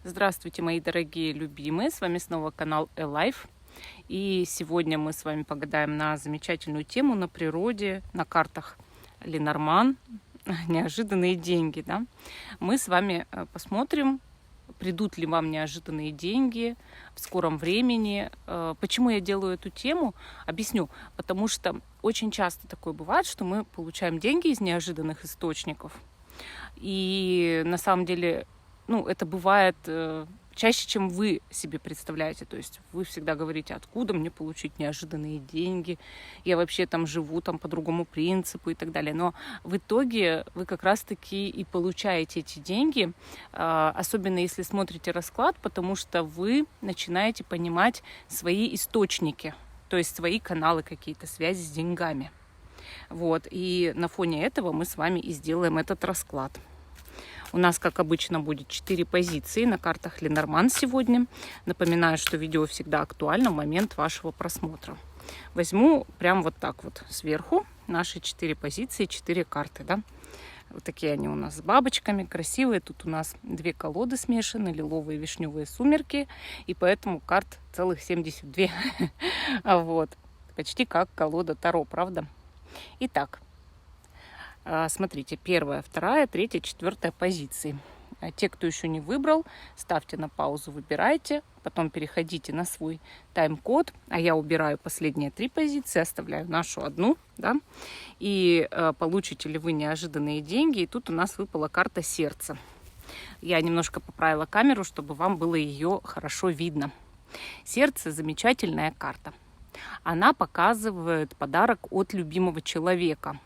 Здравствуйте, мои дорогие любимые! С вами снова канал Life. И сегодня мы с вами погадаем на замечательную тему на природе, на картах Ленорман. Неожиданные деньги. Да? Мы с вами посмотрим, придут ли вам неожиданные деньги в скором времени. Почему я делаю эту тему? Объясню. Потому что очень часто такое бывает, что мы получаем деньги из неожиданных источников. И на самом деле, это бывает чаще, чем вы себе представляете. То есть вы всегда говорите, откуда мне получить неожиданные деньги, я вообще там живу там по другому принципу и так далее. Но в итоге вы как раз-таки и получаете эти деньги, особенно если смотрите расклад, потому что вы начинаете понимать свои источники, то есть свои каналы какие-то, связи с деньгами. Вот. И на фоне этого мы с вами и сделаем этот расклад. У нас, как обычно, будет 4 позиции на картах Ленорман сегодня. Напоминаю, что видео всегда актуально в момент вашего просмотра. Возьму прям вот так вот сверху наши 4 позиции, 4 карты. Да? Вот такие они у нас с бабочками, красивые. Тут у нас 2 колоды смешаны, лиловые и вишневые сумерки. И поэтому карт целых 72. Вот. Почти как колода Таро, правда? Итак. Смотрите, 1, 2, 3, 4 позиции. Те, кто еще не выбрал, ставьте на паузу, выбирайте, потом переходите на свой тайм-код, а я убираю последние 3 позиции, оставляю нашу одну, да, и получите ли вы неожиданные деньги. И тут у нас выпала карта сердца. Я немножко поправила камеру, чтобы вам было ее хорошо видно. Сердце — замечательная карта. Она показывает подарок от любимого человека.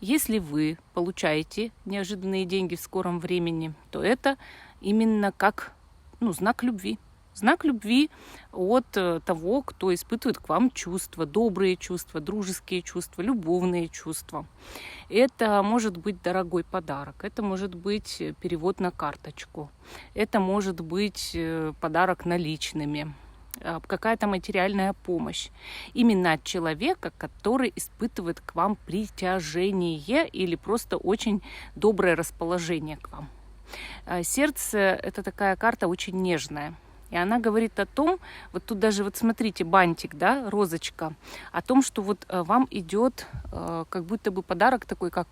Если вы получаете неожиданные деньги в скором времени, то это именно как знак любви. Знак любви от того, кто испытывает к вам чувства, добрые чувства, дружеские чувства, любовные чувства. Это может быть дорогой подарок, это может быть перевод на карточку, это может быть подарок наличными, какая-то материальная помощь. Именно от человека, который испытывает к вам притяжение или просто очень доброе расположение к вам. Сердце — это такая карта очень нежная. И она говорит о том, вот тут даже вот смотрите, бантик, да, розочка, о том, что вот вам идет как будто бы подарок такой, как,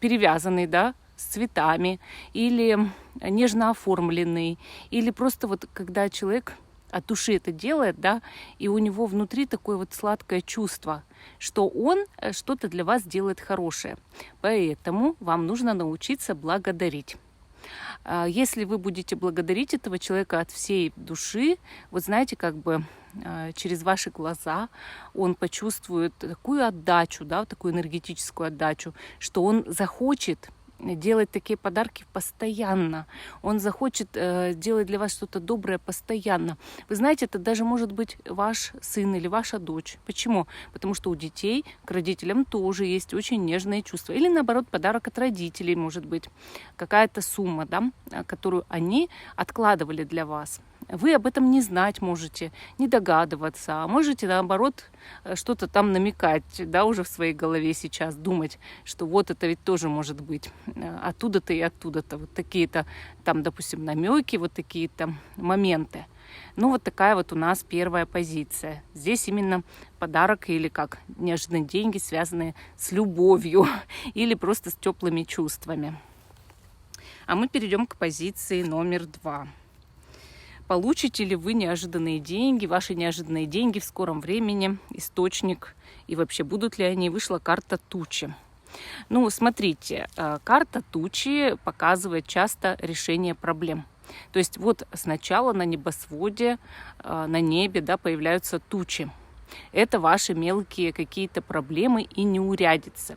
перевязанный, да, с цветами, или нежно оформленный, или просто вот когда человек от души это делает, да, и у него внутри такое вот сладкое чувство, что он что-то для вас делает хорошее. Поэтому вам нужно научиться благодарить. Если вы будете благодарить этого человека от всей души, вот знаете, как бы через ваши глаза он почувствует такую отдачу, да, такую энергетическую отдачу, что он захочет делать такие подарки постоянно. Он захочет делать для вас что-то доброе постоянно. Вы знаете, это даже может быть ваш сын или ваша дочь. Почему? Потому что у детей к родителям тоже есть очень нежные чувства. Или наоборот, подарок от родителей может быть. Какая-то сумма, да, которую они откладывали для вас. Вы об этом не знать можете, не догадываться, а можете, наоборот, что-то там намекать, да, уже в своей голове сейчас думать, что вот это ведь тоже может быть оттуда-то и оттуда-то. Вот такие-то там, допустим, намеки, вот такие-то моменты. Вот такая вот у нас 1 позиция. Здесь именно подарок или как неожиданные деньги, связанные с любовью или просто с теплыми чувствами. А мы перейдем к позиции номер 2. Получите ли вы неожиданные деньги, ваши неожиданные деньги в скором времени, источник, и вообще будут ли они? Вышла карта тучи. Смотрите, карта тучи показывает часто решение проблем. То есть вот сначала на небосводе, на небе, да, появляются тучи. Это ваши мелкие какие-то проблемы и неурядицы.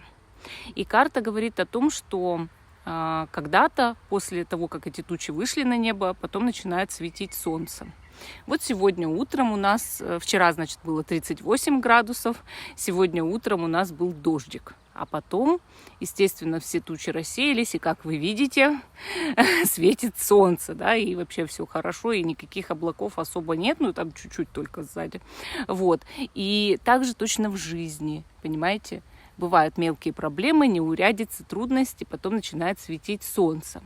И карта говорит о том, что когда-то, после того, как эти тучи вышли на небо, потом начинает светить солнце. Вот сегодня утром у нас, вчера, было 38 градусов, сегодня утром у нас был дождик. А потом, естественно, все тучи рассеялись, и, как вы видите, светит солнце, да, и вообще все хорошо, и никаких облаков особо нет, там чуть-чуть только сзади. Вот. И также точно в жизни, понимаете? бывают мелкие проблемы, неурядицы, трудности, потом начинает светить солнце.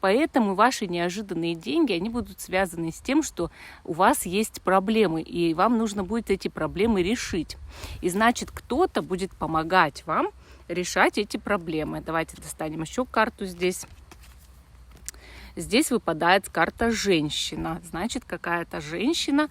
Поэтому ваши неожиданные деньги, они будут связаны с тем, что у вас есть проблемы, и вам нужно будет эти проблемы решить. И значит, кто-то будет помогать вам решать эти проблемы. Давайте достанем еще карту здесь. Здесь выпадает карта «Женщина». Значит, какая-то женщина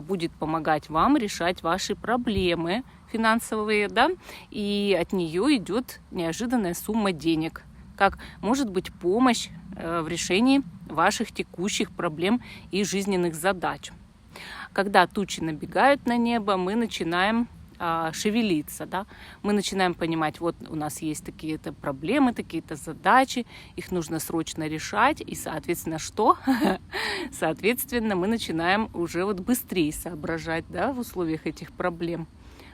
будет помогать вам решать ваши проблемы финансовые, да, и от нее идет неожиданная сумма денег. Как может быть помощь в решении ваших текущих проблем и жизненных задач. Когда тучи набегают на небо, мы начинаем шевелиться, да? Мы начинаем понимать, вот у нас есть такие-то проблемы, такие-то задачи, их нужно срочно решать, и, соответственно, что? Соответственно, мы начинаем уже вот быстрее соображать, да, в условиях этих проблем.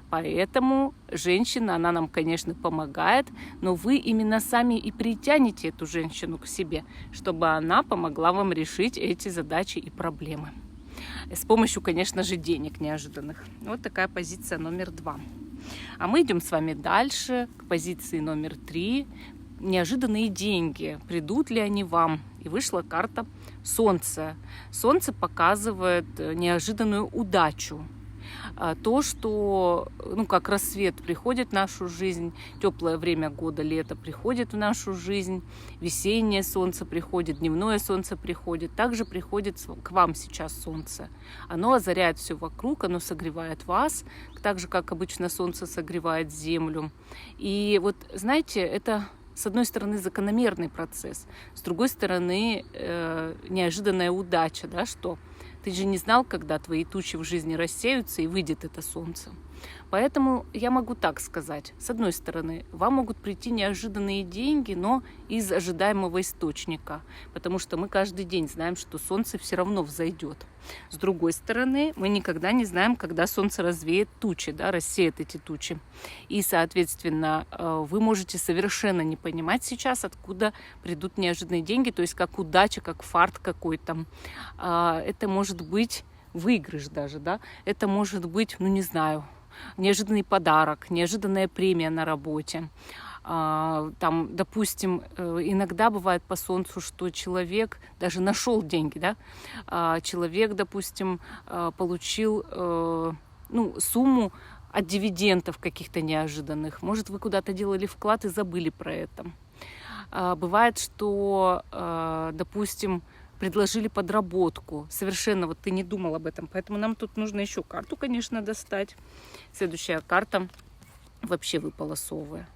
Поэтому женщина, она нам, конечно, помогает, но вы именно сами и притянете эту женщину к себе, чтобы она помогла вам решить эти задачи и проблемы. С помощью, конечно же, денег неожиданных. Вот такая позиция номер 2. А мы идем с вами дальше, к позиции номер 3. Неожиданные деньги. Придут ли они вам? И вышла карта Солнце. Солнце показывает неожиданную удачу. То, что, как рассвет приходит в нашу жизнь, теплое время года, лето приходит в нашу жизнь, весеннее солнце приходит, дневное солнце приходит, также приходит к вам сейчас солнце. Оно озаряет все вокруг, оно согревает вас, так же, как обычно солнце согревает землю. И вот, знаете, это, с одной стороны, закономерный процесс, с другой стороны, неожиданная удача, да, что ты же не знал, когда твои тучи в жизни рассеются и выйдет это солнце. Поэтому я могу так сказать. С одной стороны, вам могут прийти неожиданные деньги, но из ожидаемого источника. Потому что мы каждый день знаем, что солнце все равно взойдет. С другой стороны, мы никогда не знаем, когда солнце развеет тучи, да, рассеет эти тучи. И, соответственно, вы можете совершенно не понимать сейчас, откуда придут неожиданные деньги. То есть как удача, как фарт какой-то. Это может быть выигрыш даже, да. Это может быть, не знаю, неожиданный подарок, неожиданная премия на работе. Там, допустим, иногда бывает по солнцу, что человек даже нашел деньги, да? Человек, допустим, получил сумму от дивидендов каких-то неожиданных. Может, вы куда-то делали вклад и забыли про это. Бывает, что, допустим, предложили подработку. Совершенно вот ты не думал об этом. Поэтому нам тут нужно еще карту, конечно, достать. Следующая карта вообще выпала совы.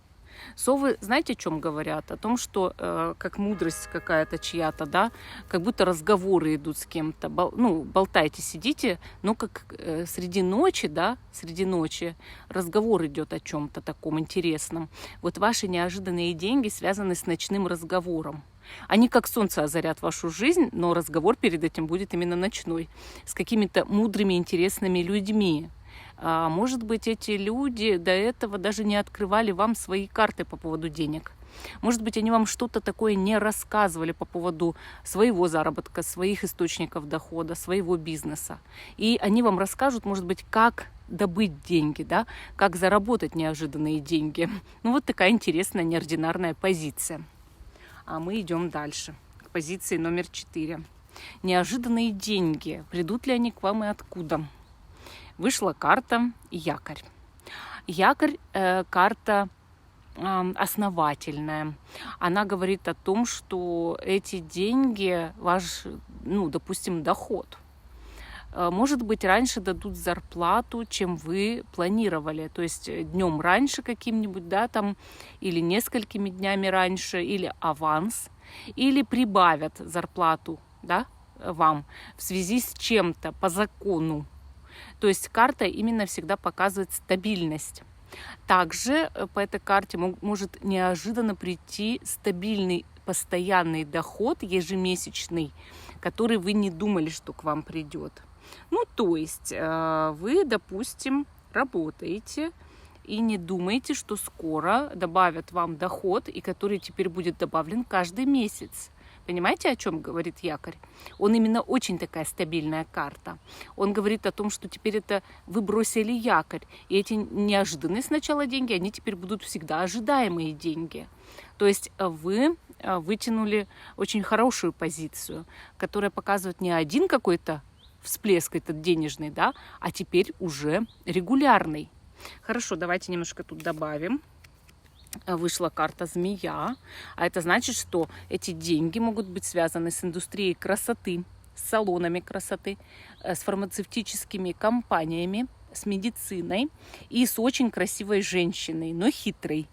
Совы, знаете, о чем говорят? О том, что как мудрость какая-то чья-то, да, как будто разговоры идут с кем-то. Болтайте, сидите, но как среди ночи, да, среди ночи разговор идет о чем-то таком интересном. Вот ваши неожиданные деньги связаны с ночным разговором. Они как солнце озарят вашу жизнь, но разговор перед этим будет именно ночной, с какими-то мудрыми, интересными людьми. Может быть, эти люди до этого даже не открывали вам свои карты по поводу денег. Может быть, они вам что-то такое не рассказывали по поводу своего заработка, своих источников дохода, своего бизнеса. И они вам расскажут, может быть, как добыть деньги, да, как заработать неожиданные деньги. Вот такая интересная, неординарная позиция. А мы идем дальше, к позиции номер 4. Неожиданные деньги. Придут ли они к вам и откуда? Вышла карта Якорь. Якорь карта основательная. Она говорит о том, что эти деньги ваш, допустим, доход. Может быть, раньше дадут зарплату, чем вы планировали. То есть днем раньше каким-нибудь, да, там, или несколькими днями раньше, или аванс, или прибавят зарплату, да, вам в связи с чем-то по закону. То есть карта именно всегда показывает стабильность. Также по этой карте может неожиданно прийти стабильный, постоянный доход ежемесячный, который вы не думали, что к вам придет. То есть вы, допустим, работаете и не думаете, что скоро добавят вам доход, и который теперь будет добавлен каждый месяц. Понимаете, о чем говорит якорь? Он именно очень такая стабильная карта. Он говорит о том, что теперь это вы бросили якорь. И эти неожиданные сначала деньги, они теперь будут всегда ожидаемые деньги. То есть вы вытянули очень хорошую позицию, которая показывает не один какой-то всплеск этот денежный, да, а теперь уже регулярный. Хорошо, давайте немножко тут добавим. Вышла карта змея, а это значит, что эти деньги могут быть связаны с индустрией красоты, с салонами красоты, с фармацевтическими компаниями, с медициной и с очень красивой женщиной, но хитрой.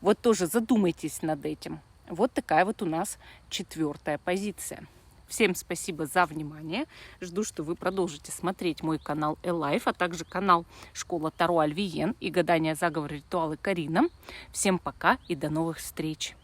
Вот тоже задумайтесь над этим. Вот такая вот у нас 4-я позиция. Всем спасибо за внимание. Жду, что вы продолжите смотреть мой канал Элайф, а также канал Школа Таро Альвиен и гадания, заговоры, ритуалы Карина. Всем пока и до новых встреч!